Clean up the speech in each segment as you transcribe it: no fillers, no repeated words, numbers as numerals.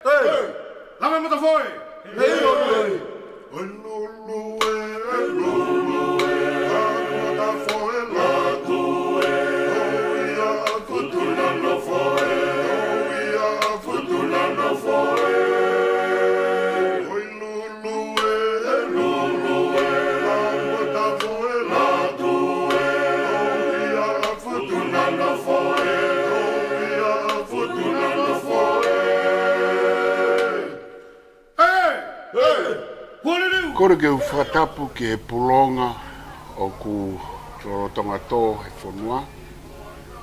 Hey! Lama mo ta foi! Hey, oi! Kore ke whatapu ke pulonga o ku torotonga tō he whanua.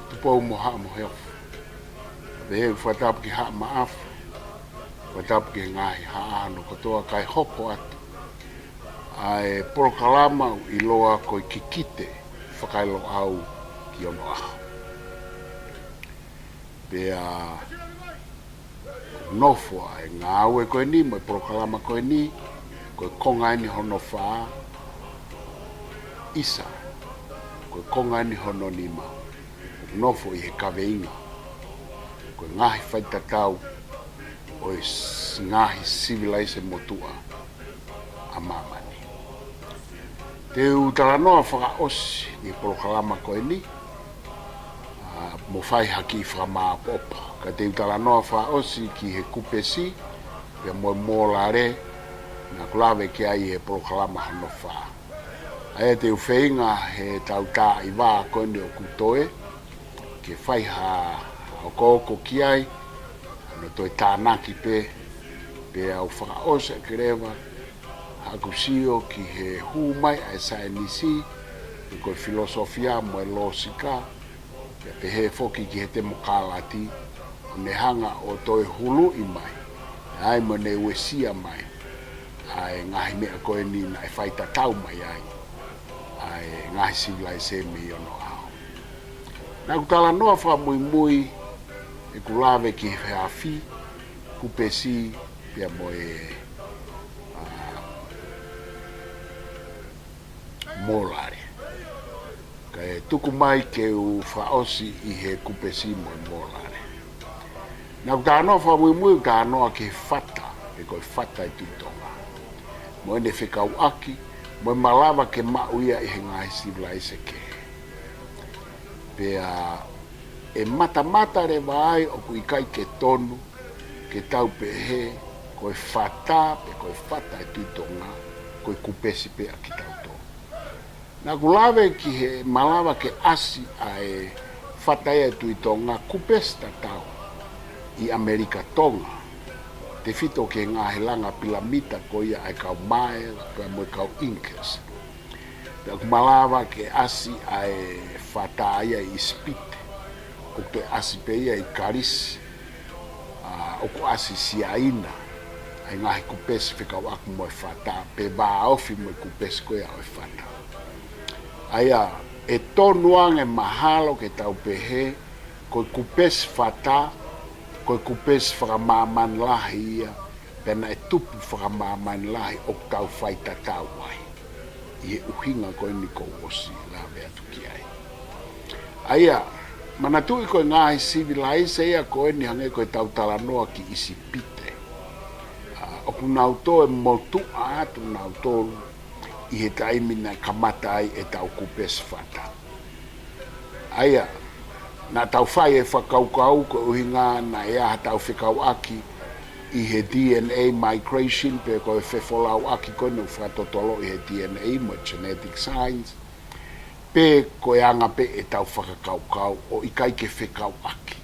Tupau mo haa mo heofu. He whatapu ke haa maafu. Whatapu ke ngahi haa ano kotoa kai hoko atu. Ai porokalama I loa koi kikite whakailo au ki ono aho. Pea nofua e ngā aue koe ni, mo porokalama koe ni, koe konga ni hono whaa isa, koe konga ni hono nima, nofo I he kaweinga, koe ngahi whaitatau, o ngahi civilise motua a mamani. Te utaranoa whakaosi ni porokalama koe ni, mo whai haki whakamāpopo. Ka te utaranoa whaosi ki he kupesi, pe mo mōlare, na kulawe ke ai he porokalama hono wha. Aia te uwheinga he tautā I wā kone o kutoe, ke whaiha o kōko ki ai, no toi tānaki pe au whakaosa ke rewa, hakusio ki he hūmai ai sainisi, ko filosofia mo e losika, pe he foki ki he te mokalati, o ne hanga o toi hulu I mai, ai mo ne wesia mai, ai ngahi mea koe ni na e whaita tau mai ai ngahi civilise me ono ao. Nā kutala noa wha mui mui, e kulawe ki he hawhi, kupesi, pia mo mōlare. Ka e tuku mai ke u whaosi I he kupesi mo mōlare. Nā kutala noa wha mui mui, ka noa ke whata, e koe whata I tutonga. Mo ene whekau aki, mo malawa ke mauia I he ngahi civilise ke. Pea e mata re vai o kui kai ke tonu, ke tau pehe, koe whata, pe koe whata I tutonga, koe kupesi pe a ki tau tō. Nā kulawe ki he malawa ke asi a e whata ia tuitonga, kupesi ta tau I Amerika tonga. Te whito ke ngā he langa pilamita ko ia ai kau mai, ka mo kau Incas. Pea kumalawa ke asi ai whata ia I spite, o te asi pe ia I karis, o ko asi siaina, ai ngā he kupesi whikau aku mo whata, pe wā ofi mo kupesi ko ia o whata. Aia, e tonuang e mahalo ke tau pehe, ko kupesi whata, koe kupesi whakamaman lahi ia, pena e tupu whakamaman lahi o tau whaita tau ai. I e uhinga koe ni ko osi la mea tuki ai. Aia, manatui koe ngahi civilise ia koe ni hange koe tau talanoa ki isi pite. O kunau tō e motu atu nau tōru, I he taimina kamata ai e tau kupesi whata. Aia, na tau whai e whakaukau ko uhinga na ea tau whikau aki I he DNA migration pe ko e whewholau aki ko no whatotolo I he DNA mo genetic science pe ko e anga pe e tau whakakaukau o I kai ke whikau aki.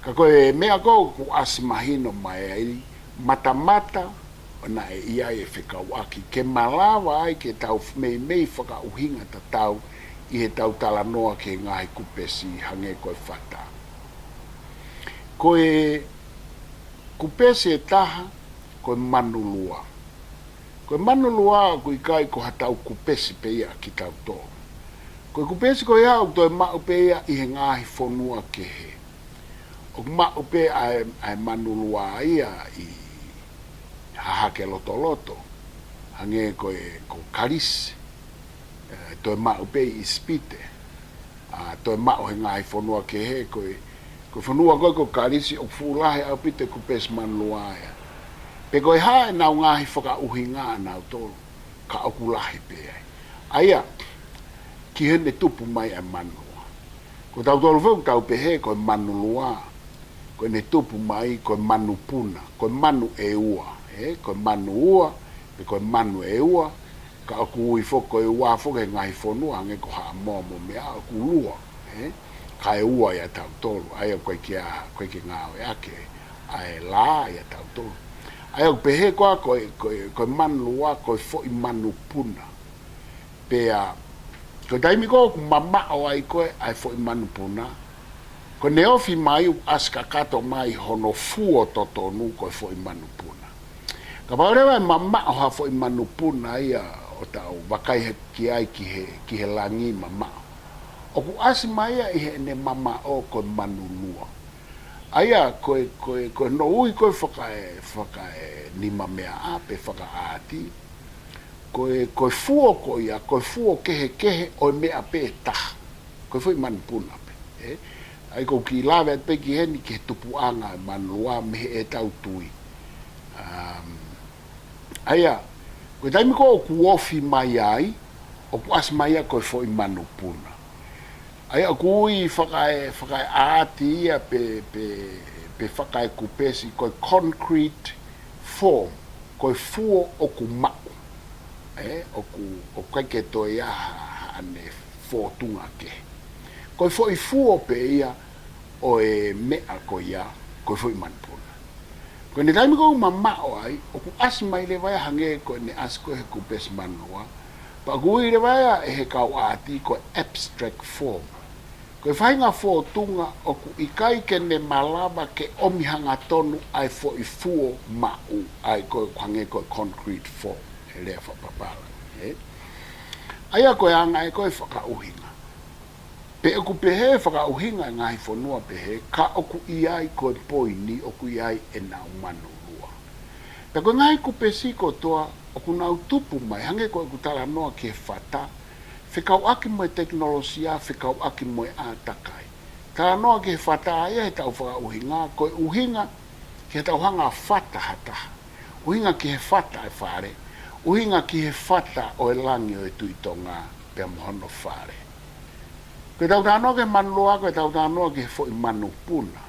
Ka ko e mea ko ku asimahino mai ai mata o na e ia e whikau aki ke malawa ai ke tau mei whakauhinga ta tau I he tau tala noa ke ngahi kupesi hange koe whata. Koe kupesi e taha, koe manulua. Koe manulua koe kai ko hatau kupesi pe ia ki tau tō. Koe kupesi koe au toi mau pe ia I he ngahi whonua ke he. O mau pe ai manulua ia I hahake loto, hange koe ko karisi. Toi mau pe I spite, toi mau he ngai whanua ke he koe Ko whanua koe ko karisi o fulahe au pite ku pes manuaia. Pe koe hae nau ngahi whaka uhinga nau tolu, ka okulahi pe ai. Aia, ki hene tupu mai ai manua. Ko tau tolu whau tau pehe koe manulua, koe ne tupu mai koe manu puna, koe manu e ua, koe manu ua, pe koe manu e ua, ka oku ui foko e ua foko e ngahi whanua, ange ko haa momo mea oku lua, ka e ua ia tau tolu, aia koe ki ngāo e ake, ai la ia tau tolu. Aia pehe koa koe manulua, koe fo i manu puna, pea, koe taimi koe ku mamao ai koe, ai fo i manu puna, ko ne ofi mai aska kato mai hono fuo totonu koe fo i manu puna. Ka paurewa e mamao ha fo i manu puna ia o tau wakai he ki ai ki he langi mamao. Oku asi mai ia i he ne mamao koe manu lua. Aia koe no ui koe whakae ni mamea ape whaka aati. Koe fuo koe ia, koe fuo kehe o mea pe taha. Koe fo i manu puna pe. Ai ko ki lawe at pe ki heni ki he tupu anga manua me e tau tui. Aia, koe taimi ko oku ofi mai ai, oku as mai ai koe fo i manu puna. Aia ku ui whakae aati ia pe whakae kupesi, koe concrete form, koe fuo oku mau. Oku kaike to ia ane fōtunga ke. Koe fo i fuo pe ia o e mea ko ia, koe fo i manpuna. Koe ne taimi kou mamao ai, oku asi mai le vai hange koe ne asi koe he kupes manua, pa kui le vai e he kau aati koe abstract form. Koe whainga fōtunga oku ikai ke ne malava ke omihanga tonu ai fo i fuo mau, ai koe hange koe concrete form, e lea whapapala. Aia koe anga e koe whakauhinga. Pe oku pehe whakauhinga ngahi whanua pehe, ka oku iai koe poini, oku iai e nau manu lua. Pe koe ngahi kupesi ko toa, oku nau tupu mai, hange koe ku tala noa ki he whata, whikau aki moe teknolosia, whikau aki moe ātakai. Tala noa ki he whata aia he tau whakauhinga, koe uhinga ki he tau hanga whata hataha. Uhinga ki he whata e whare, uhinga ki he whata o e langi o e tuitonga pe mohono whare. Koe tau tānoa ke manloa, koe tau tānoa ke fo i manu puna.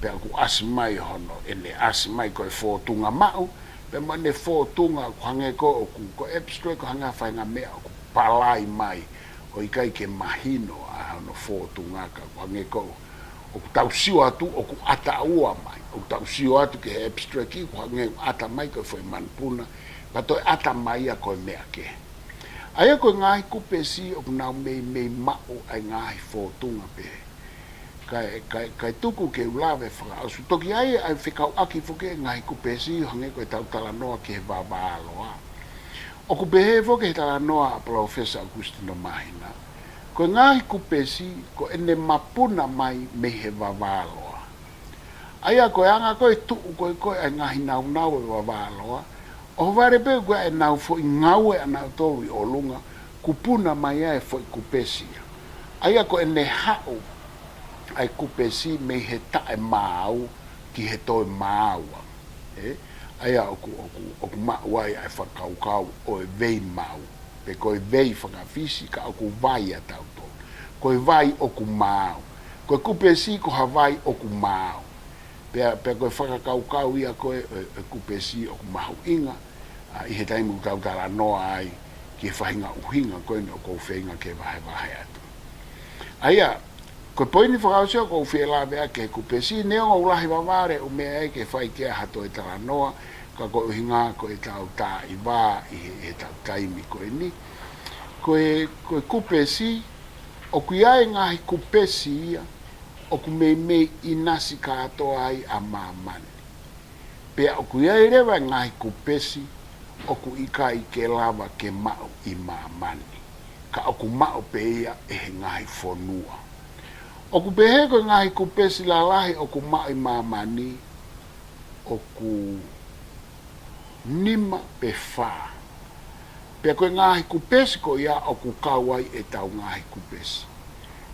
Pe aku asimai hono, ene asimai koe fōtunga mau, pe mo ne fōtunga hange ko oku, ko abstract ko hanga whainga mea oku palai mai, o ikai ke mahino a hono fōtunga ka hange ko, oku tau siwa atu, oku ata ua mai, oku tau siwa atu ke abstract ki, ko hange ata mai koe fo i manu puna, pa toi ata mai a koe mea ke. Aia koe ngahi kupesi o nau mei mau ai ngahi fōtunga pe. Kai tuku ke ulawe whakaasu. Toki ai whikau aki whuke ngahi kupesi hange koe tau tala noa ke he wawaloa. O ku pehe whuke he tala noa a Professor Agustino Mahina. Koe ngahi kupesi ko ene mapuna mai me he wawaloa. Aia koe anga koe tuku koe ai ngahi nau e wawaloa. O ware pe koe e nau fo i ngau e anau tolu i o lunga, kupuna mai ai fo i kupesi. Aia ko e ne hao ai kupesi me he tae mau ki he toi maua. Aia oku mau ai whakaukau o e vei mau. Pe koe vei whakawhisi ka oku vai a tau tolu. Koe vai oku mau. Koe kupesi ko ha vai oku mau. Pe koe whakakaukau ia koe e kupesi oku mahu inga, i he taimu tau tala noa ai ki he whahinga uhinga koe ni o kou whainga ke wahe atu. Aia, koe poini whakausio kou whiela mea ke kupesi, neonga ulahi waware o mea e ke whai kia hato e tala noa, ka koe uhinga koe tau tā i wā i he tau taimi koe ni. Koe kupesi, o kuiae ngahi kupesi ia, o ku mei inasi katoa ai a mamani. Pea o ku iai rewa ngahi kupesi, o ku ika i ke lava ke mau i mamani. Ka o ku mau pe ia e he ngahi whanua. O ku pehe ko ngahi kupesi la lahi o ku mau i mamani, o ku nima pe wha. Pea koe ngahi kupesi ko ia o ku kawai e tau ngahi kupesi.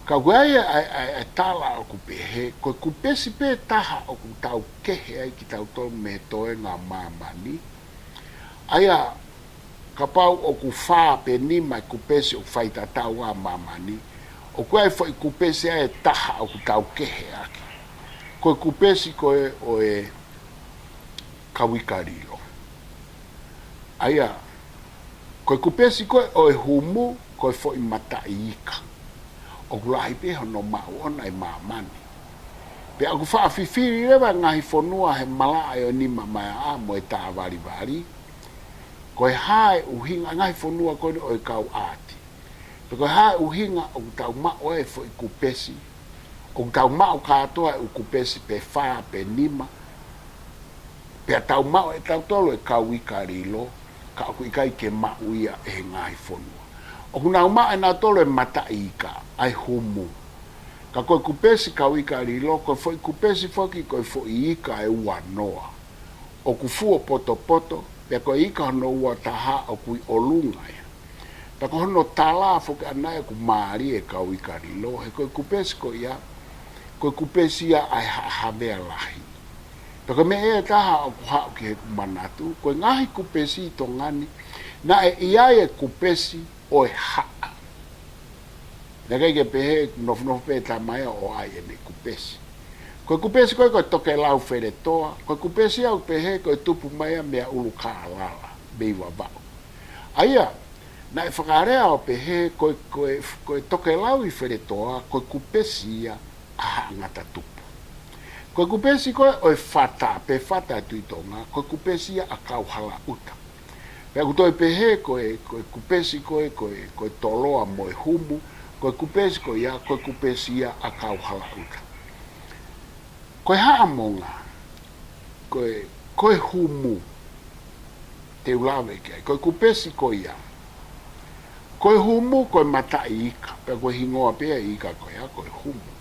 Ka wai ai tala o ku pehe, ko ku pesi pe taha o ku tau kehe ai ki tau tonu me toe ngā mamani. Aia, ka pau o ku whā pe ni mai ku pesi o whaita tau ngā mamani, o koe fo i ku pesi ai taha o ku tau kehe aki. Ko ku pesi koe o e kawikarilo. Aia, koe ku pesi koe o e humu, koe fo i mata i ika. O ku lahi peho no mau ona i mamani. Pe aku wha whiwhiri rewa ngahi whanua he mala ai o nima mai a mo e tā wari wari. Koe hae uhinga ngahi whanua koe o e kau ati. Pe koe hae uhinga o ku tau mao e fo i ku pesi. O ku tau mao katoa e u ku pesi pe wha pe nima. Pe a tau mao e tau tolo e kau wikarilo. Ka aku ikai ke mau ia e ngahi whanua. O ku nau maa e nā tolo e mata i ka, ai humu. Ka koe kupesi ka wikarilo, koe foi kupesi foki koe foi ika e ua noa. O ku fua poto poto, pia koe ika hono ua taha o kui olunga ia. Pia koe hono tala foki anai ku maari e ka wikarilo, he koe kupesi koe ia, koe kupesi ia ai havea lahi. Pia koe me ea taha o ku hao ki he kumanatu, koe ngahi kupesi i tongani, na e iai e kupesi o e haa. Naka ike pehe nofu pehe tamaya o ai e ne kupesi. Koe kupesi koe koe toke lau where toa, koe kupesi au pehe koe tupu maya mea ulu kaa lala, beiwa vau. Aia, na e whakarea o pehe koe toke lau i where toa, koe kupesi ia aha ngata tupu. Koe kupesi koe o e whata, pe whata tuitonga, koe kupesi ia a kauhala uta. Pea kutoi pehe koe kupesi koe toloa mo e humu, koe kupesi koe ia, koe kupesi ia a kauhala uta. Koe haamonga, koe humu, te ulawe kia, koe kupesi koe ia. Koe humu, koe mata i ika, pea koe hingoa pea i ika koe ia, koe humu.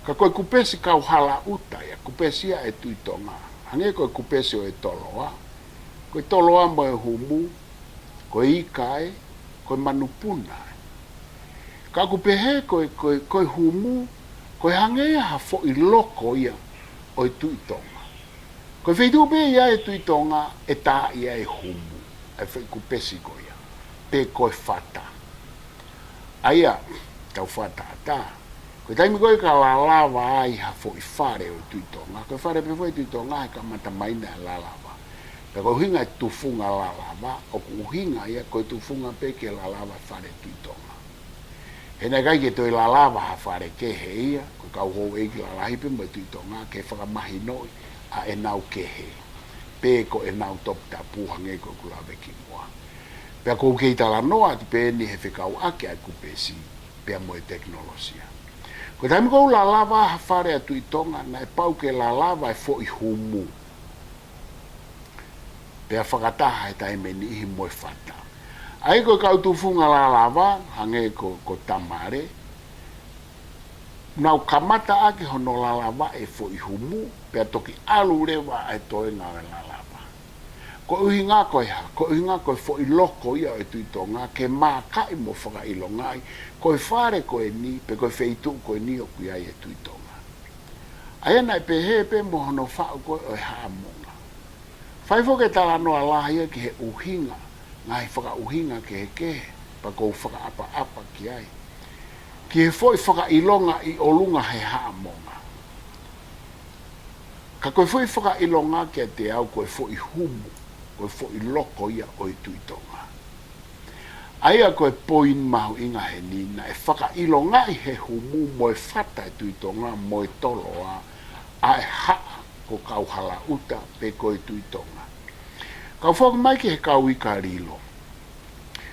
Ka koe kupesi kauhala uta ia, kupesi ia e tuitonga. Hange koe kupesi o e toloa, koe toloa mo e humu, koe ikae, koe manupuna. Ka kupehe koe humu, koe hangea ha fo i loko ia o e tuitonga. Koe whaitu pe ia e tuitonga e tā ia e humu, e whai kupesi koe ia, pe koe whata. Aia, tau whata ata. Koe taimi koe ka lalawa ai ha fo i whare o tuitonga. Koe whare pe fo i tuitonga he ka mata maina e lalawa. Pe koe uhinga e tufunga lalawa, o ku uhinga ia koe tufunga pe ke lalawa whare tuitonga. Hena kai ke toi lalawa ha whare ke he ia, koe kau hou eki lalahi pe mo tuitonga, ke whakamahi noi a e nau ke he. Pe ko e nau top ta puhange koe kulawe ki mua. Pe kou kei tala noa ti pe ni he whekau ake ai kupesi, pe mo e teknolosia. Koe taimi kou lalawa ha whare a tuitonga, na e pau ke lalawa e fo i humu. Pea whakataha e taime ni ihi moe whata. Ai koe kau tufunga lalawa, hange ko tamare, nau kamata ake hono lalawa e fo i humu, pea toki alu rewa e toe ngā e lalawa. Ko uhinga koe fo i loko ia e tuitonga, ke mā kai mo whaka ilongai, koe whare koe ni, pe koe wheitu koe ni o kui ai e tuitonga. Aia nai pe he pe mo hono whao koe o e haamonga. Whai fo ke tala noa lahia ki he uhinga, ngai whaka uhinga ke he, pa kou whaka apa ki ai. Ki he fo i whaka ilonga i olunga he haamonga. Ka koe fo i whaka ilonga ke te au koe fo i humu, koe fo i loko ia o i tuitonga. Aia koe poin mahu inga he ni, na e whaka ilonga i he humu mo e whata e tuitonga, mo e toloa, a e haa ko kauhala uta pe koe tuitonga. Kau whaka mai ki he kau ika rilo.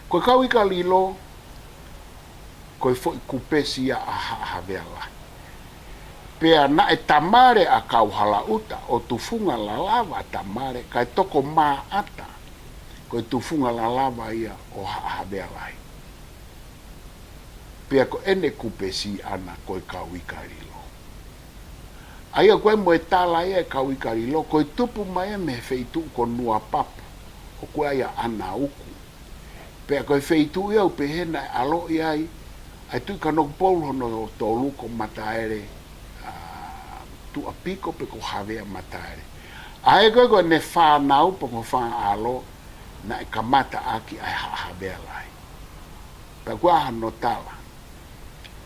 Koe kau ika rilo, koe fo i kupesi ia a havea lai. Pea na e tamare a kauhala uta, o tufunga lalawa tamare, kai toko maa ata, koe tufunga lalawa ia o havea lai. Pea ko ene kupesi ana koe kau ika rilo. Aia koe mo e tala ia e kau ika rilo, koe tupu mai me feitu ko nua papu, o koe aia ana uku. Pea koe feitu ia upe hena e alo iai, ai tu ka no polo no tolu ko mataere tu apiko pe ko havea mataere ai ko ne fa nau po ko fa alo na kamata aki ai havea lai pa kwa no tala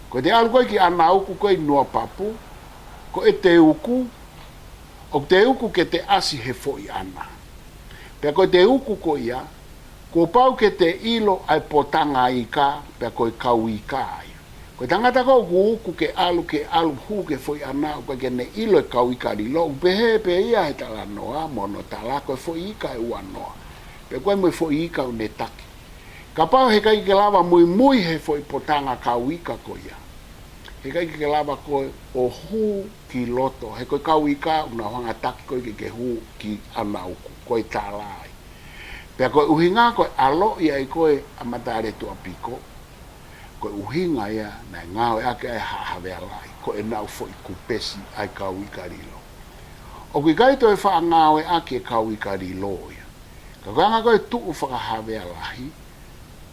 ko de algo ki anau ko no papu ko e te uku o te uku ke te asi he foi ana pe ko te uku ko ia ko pau ke te ilo ai potanga i ka pe ko kau i ka ai ko tangata ko uku ke alu hu ke foi ana ko ke ne ilo kau i ka ri lo pe he pe ia he tala noa mono tala ko foi i ka u ano pe ko mo foi i ka ne taki ka pau he kai ke lava mui he foi potanga kau i ka ko ia he kai ke lava ko o hu ki loto he ko kau i ka una hanga taki ko ke hu ki ana uku ko i tala ai pe ko uhinga ko alo ia i ko amatare tu apiko ko uhinga ia na ngao ake ai have alai ko e nau foi kupesi ai kau i karilo o ki kai to e fa ngao ake kau i karilo ia ka ganga ko tu fa have alai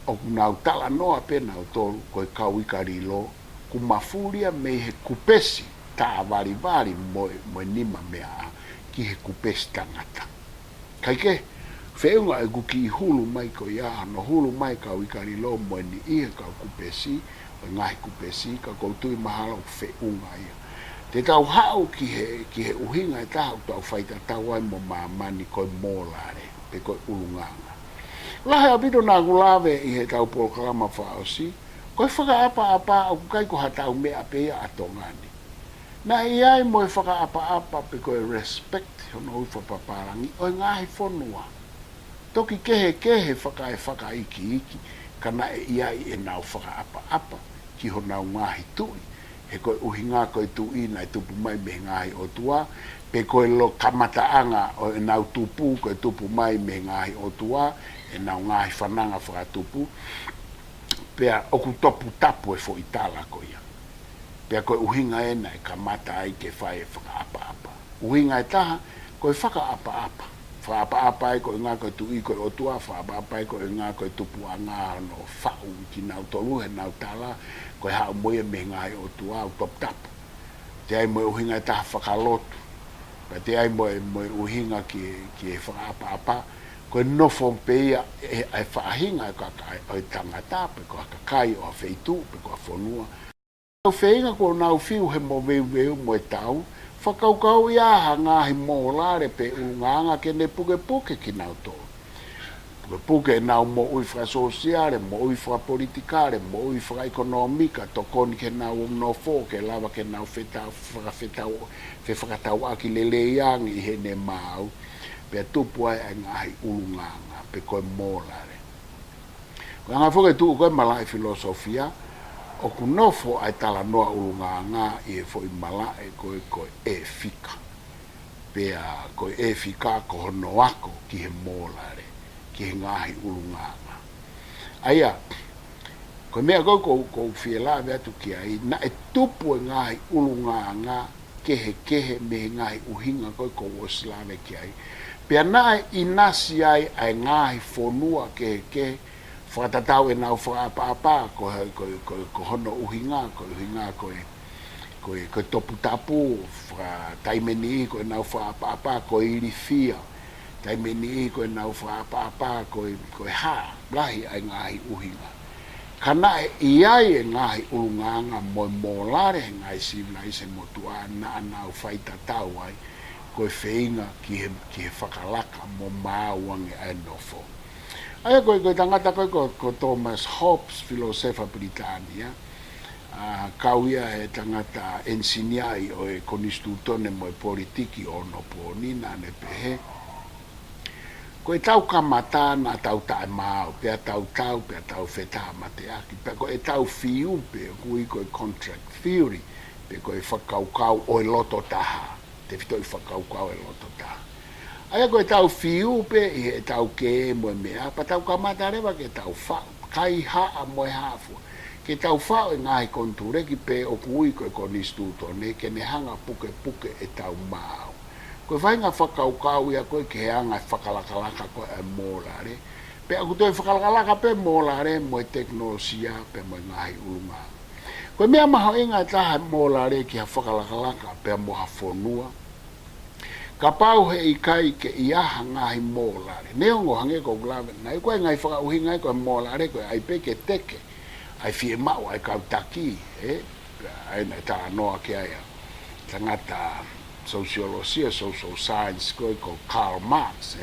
o nau tala no apena o tolu ko kau i karilo ku mafuria me he kupesi ta vari mo nima mea ki he kupesi tangata kai ke feunga e kuki hulu mai ko ia no hulu mai ka wikari lo mo ni i ka kupesi o ngai kupesi ka ko tui mahalo feunga ia te tau hau ki he uhinga e tau tau faita tau ai mo mamani ko molare pe ko ulunganga la he abito na gulave i he tau programa faosi ko whaka apa o kai ko hatau me apea atongani na iai mo whaka apa pe ko respect hono ufa paparangi o ngai fonua toki kehe whaka iki kana e iai e nau whaka apa ki ho nau ngahi tui he koe uhinga koe tui na tupu mai me ngahi o tua pe koe lo kamataanga o e nau tupu koe tupu mai me ngahi o tua e nau ngahi whananga whaka tupu pea oku topu tapu e fo itala ko ia pea koe uhinga e na e kamata ai ke whae e whaka apa uhinga e taha koe whaka apa whaapa ko ngā koe tu i koe o tua, whaapa ko ngā koe tupu a ngā no whau ki nau tolu he nau tala, koe hao moia me ngā o tua au top tapu. Te ai moe uhinga e taha whakalotu, ka te ai moe uhinga ki e whaapa, koe nofo peia e whaahinga o e tangata, pe ko kakai o a wheitu, pe ko a whonua. Au whainga ko nau whiu he mo veu mo e tau, whakaukau ia ha ngahi mōlare pe unganga ke ne puke ki nau tō. Puke nau mo ui wha sosiare, mo ui wha politikare, mo ui wha ekonomika, to koni ke nau no fō, ke lava ke nau whakatau aki lele iangi i he ne mau, pe tupu ai ngahi unganga, pe koe mōlare. Ko ngā whuke tu koe malai filosofia, o ku nofo ai tala noa ulunganga i e fo i mala e koe e fika. Pea koe e fika ko hono ako ki he mōlare, ki he ngahi ulunganga. Aia, koe mea koe whiela me atu ki ai, na e tupu e ngahi ulunganga kehe me ngahi uhinga koe ko oslave ki ai. Pea na e inasi ai ngahi fonua kehe, whakatatau e nau whaapa ko hono uhinga ko topu tapu taimeni ko nau whaapa ko irifia taimeni ko nau whaapa ko ha lahi ai ngahi uhinga kana e iai e ngahi ulunganga mo molare ngai sivna ise motua na nau whaitatau ai ko whainga ki he whakalaka mo māuange ai nofo. Aia koe tangata koe ko Thomas Hobbes, filosofa Britania, kauia he tangata ensiniai o e konistutone mo e politiki o no pōni na ne pehe. Koe tau kamata na tau tae māo, pea tau, pea tau whetā mate aki, pea koe tau whiu pe kui koe contract theory, pe koe whakaukau o e loto taha, te whito i whakaukau e loto taha. Aia koe tau whiu pe i he tau ke mo mea, pa tau kamata rewa ke tau whau, kai haa mo e hafua. Ke tau whau e ngahi kontureki pe o kui koe konistutone, ke ne hanga puke e tau māo. Koe whainga whakaukau ia koe ke hanga whakalakalaka koe e mōlare, pe aku toi whakalakalaka pe mōlare mo e teknolosia pe mo e ngahi ulunganga. Ko mea maho inga taha mo la re ki ha whakalakalaka pia mo ha whonua. Ka pau he i kai ke i aha ngahi mo la re. Neongo hange ko glave. Nai koe ngai whakauhinga koe mo la re koe ai peke teke. Ai fie mau ai kautaki. Ai nai ta anoa ke aia. Tangata sociologia, social science koe ko Karl Marx.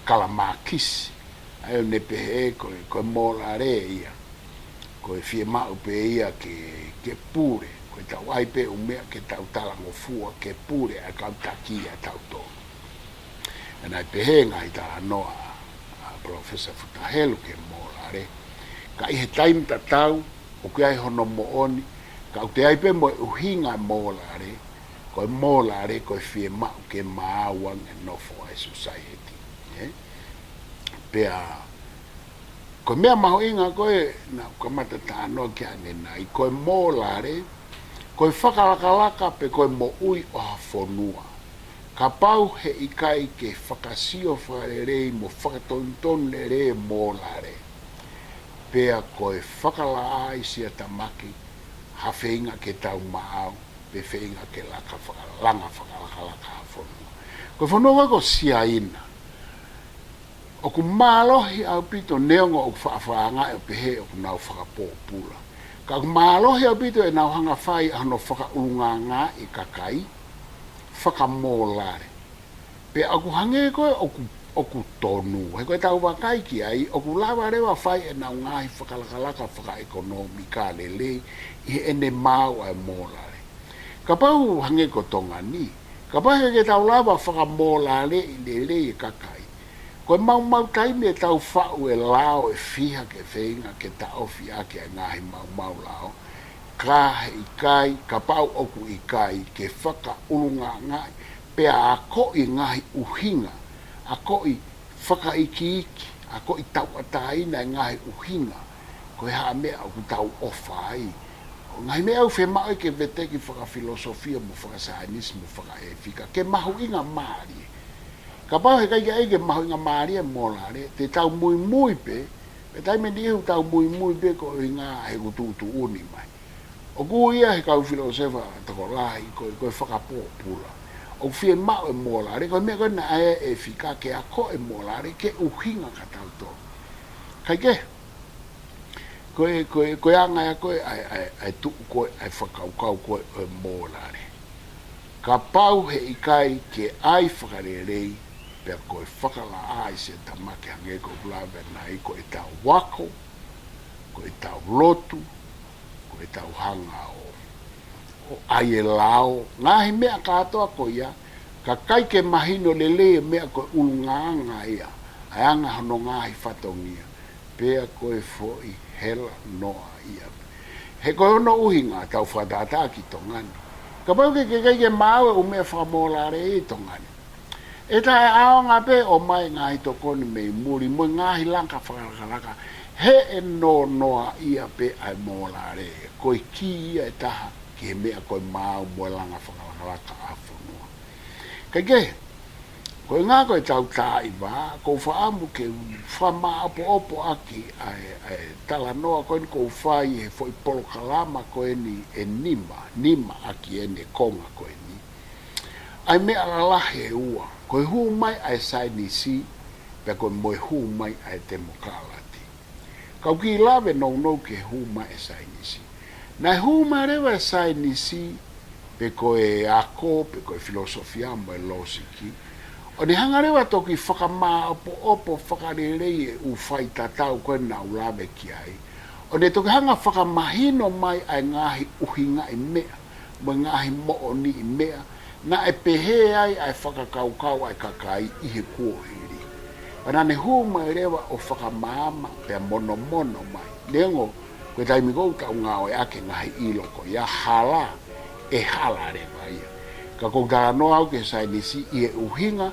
Kalamakisi. Ai o ne pehe koe mo la re ia. Koe fie mau pe ia ke pure, koe tau ai pe umea ke tau talango fua, ke pure a kau taki a tau tō. E nai pehe ngai ta noa a Professor Futahelu ke mō la re. Ka ihe taim ta tau, o ke ai hono mo oni, ka te ai pe mo uhinga mō la re, koe mō la re koe fie mau ke maawang e nofo ai society. Pea, ko mea maho inga koe na kamata tānoa ki ane nai, koe mō la re, koe whakalakalaka pe koe mo ui o ha whonua. Ka pau he ikai ke whakasio whakarerei mo whakatonton le re mō la re. Pea koe whakala ai sia tamaki, ha whainga ke tau maau, pe whainga ke langa whakalakalaka ha whonua. Koe whonua ko sia ina. O ku mālohi au pito neongo o whaafanga e pehe o ku nau whakapōpula. Ka ku mālohi au pito e nau hanga whai ano whakaurunga ngā i kakai, whakamōlare. Pe au ku hange koe o ku tonu. He koe tau wakai ki ai, o ku lawa rewa whai e nau ngāhi whakalakalaka whakaekonomika lelei, i ene māu ai mōlare. Ka pau hange ko tonga ni, ka pau he ke tau lawa whakamōlare i lelei i kakai. Koe mau taime e tau whau e lao e whiha ke whenga ke ta ofi ake a ngahi mau lao. Ka he i kai, ka pau oku i kai ke whaka urunga ngai. Pea a ko i ngahi uhinga, a ko i whaka iki, a ko i tau ataina i ngahi uhinga. Koe haa mea oku tau ofa ai. Ngahi mea au whemau ke vete ki whaka filosofia mo whaka sainismo whaka e whika. Ke mahu inga maari. Ka pau he kai ka ege maho inga maaria mō la re, te tau mui pe, pe taime ni ehu tau mui pe ko inga he kututu uni mai. O ku ia he kau filosofa tako lahi, koe whakapōpula. O fie mau e mō la re, koe mea koe na ae e whika ke a ko e mō la re, ke uhinga ka tau tō. Kai ke, koe anga ya koe, ai tuku koe, ai whakaukau koe e mō la re. Ka pau he ikai ke ai whakarerei, pea koe whakala ai se tamake hange ko blawe nai koe tau wako, koe tau lotu, koe tau hanga o aie lao. Ngahi mea katoa ko ia, ka kai ke mahino lele mea koe ulungaanga ia, ai anga hano ngahi whatongia, pea koe foi hela noa ia. He koe ono uhinga tau whatata ki tongani. Ka pau ke kai mawe o mea whamolare i tongani. E tae ao ngā pe o mai ngahi tokoni mei muri, mo ngahi lanka whakalakalaka, he e no noa ia pe ai mōlare, koe ki ia e taha, ki he mea koe māu mo langa whakalakalaka a whanua. Kai ke, koe ngā koe tau tā iwa, kou whaamu ke whama opo aki, ai tala noa koe ni kou whai he fwoi polo kalama koe ni e nima aki e ne konga koe ni. Ai mea lalahe e ua, koe huu mai ai sai ni si, pe koe moe huu mai ai demokalati. Kau ki lawe nou ke huu mai ai sai ni si. Nai huu mai rewa ai sai ni si, pe koe ako, pe koe filosofia mo e losiki. O ni hanga rewa toki whakamā opo whakarerei e uwhai tatau koe na ulawe ki ai. O ne toki hanga whakamahino mai ai ngahi uhinga i mea, mo ngahi mo'o ni i mea, na e pehe ai whakakaukau ai kakai i he kuohiri. Pana ne huu mai rewa o whakamama pea mono mai. Nengo, koe taimi kou tau ngā oe ake ngahi iloko, ia hala, e hala rewa ia. Ka kou tala no au ke sai nisi i e uhinga,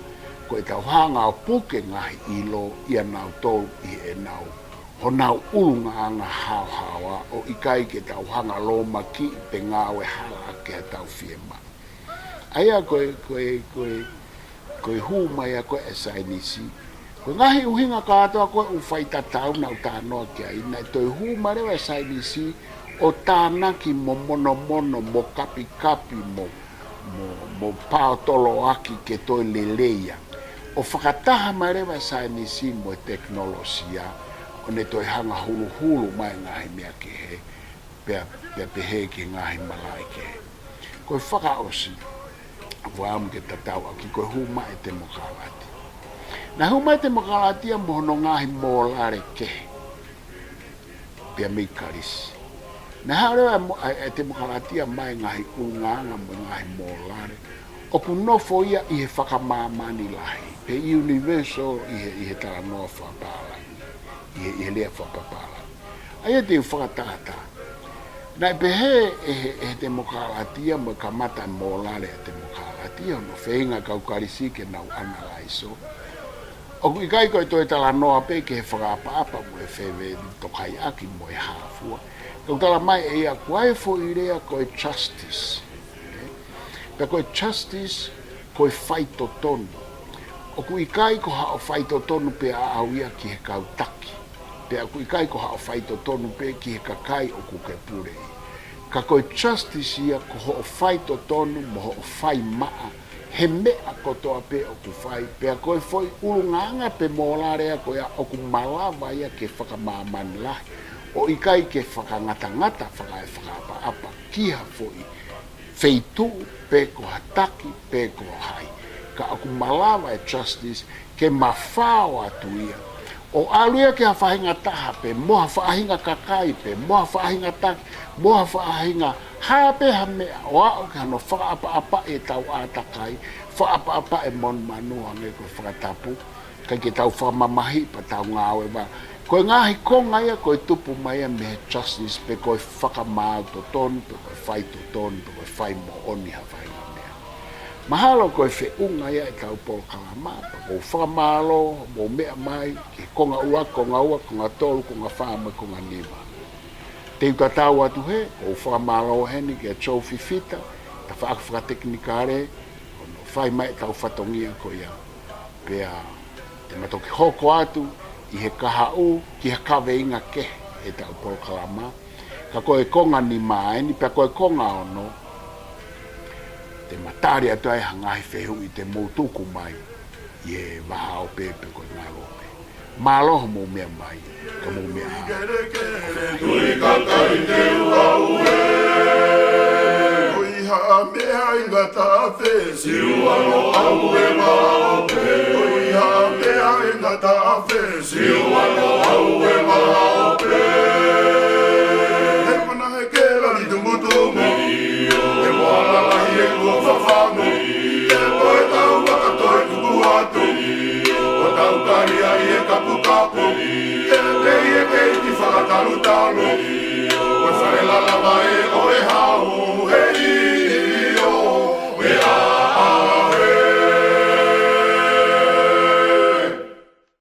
koe tau hanga o puke ngahi ilo, ia nau tau i e nau. Ho nau urunga anga hao o ikai ke tau hanga loma ki pe ngā oe hala ke tau fiema. Aia koe hu mai a koe e sai nisi, Ko ngahi uhinga katoa koe u whaita tauna u tānoa kia ina. Toi humarewa sainisi o tānaki mo mono mo kapi mo paotolo aki ke toi leleia. O whakataha marewa sainisi mo teknolosia o ne toi hanga hulu mai ngahi mea ke he. Pea pehe ke ngahi malai ke he. Koe whakaosi, wāmu ke tatau aki, koe huma e te mokalati. Na huma e te mokalati a mohono ngahi mōlare ke. Pea mei karisi. Na harewa e te mokalati a mai ngahi unganga mo ngahi mōlare. O ku nofo ia i he whakamāmani lahi. Pe universal i he tala noa whapala. I he lea whapapala. Aia te whakatata. Nai pehe e demokratia mo kamata molare e demokratia no feinga kaukarisi ke nau analaiso. O i kai koe toi tala noa pe ke he whakapa mo e whewe tokai aki mo e hafua. Kau tala mai e ia kuai fo i rea koe justice. Pe koe justice koe whaito tonu. O ku i kai ko hao whaito tonu pe a auia ki he kautaki. Pe aku i kai ko hao whaito tonu pe ki he kakai o ku ke purei. Ka koe justice ia ko ho whaito tonu mo ho whai maa. He mea kotoa pe o ku whai. Pe a koe foi urunganga pe mōlarea koe a o ku malawa ia ke whakamāmani lahi. O i kai ke whakangata whakaapa kia foi. Feitu pe ko hataki pe ko hai. Ka aku malawa e justice ke mawhao atu ia. O aluia ke hawhahinga taha pe, moha whaahinga kakai pe, moha whaahinga taki, moha whaahinga hape ha mea, o ao ke hano whaapa e tau atakai, whaapa e mon manua nge koe whakatapu, kai ke tau whamamahi pa tau ngāwe wa. Koe ngahi konga ia, koe tupu mai me justice pe koe whakamau to tonu, pe koe whai to tonu, pe koe whai mo oni hawhahinga mea. Mahalo koe whiunga ia e tau polo kalamata, ko whakamalo, mo mea mai, ke konga ua, konga tolu, konga whama, konga nima. Te uta tau atu he, ko whakamalo heni ke tau whiwhita, ta whakateknikare, ono whai mai tau whatongia ko ia. Pea, te matoki hoko atu, i he kahau, ki he kawe inga ke, e tau polo kalama. Ka koe konga nima eni, pea koe konga ono, te matari atu ai hangahi whehu i te moutuku mai i e waha o pepe koe ngā lope. Māloho mō mea mai, ka mō mea hao. Tui kakai te ua ue, oi ha mea inga tāwhe, siu alo au e maope. Oi ha mea inga tāwhe, siu alo au e maope. He mana he kēla ni tumutumu, e moala lahi e kua whawhangu, e koe tau wakatoi kuku atu, o tau kari ai e kapu kapu, e pei ti whakataru talu.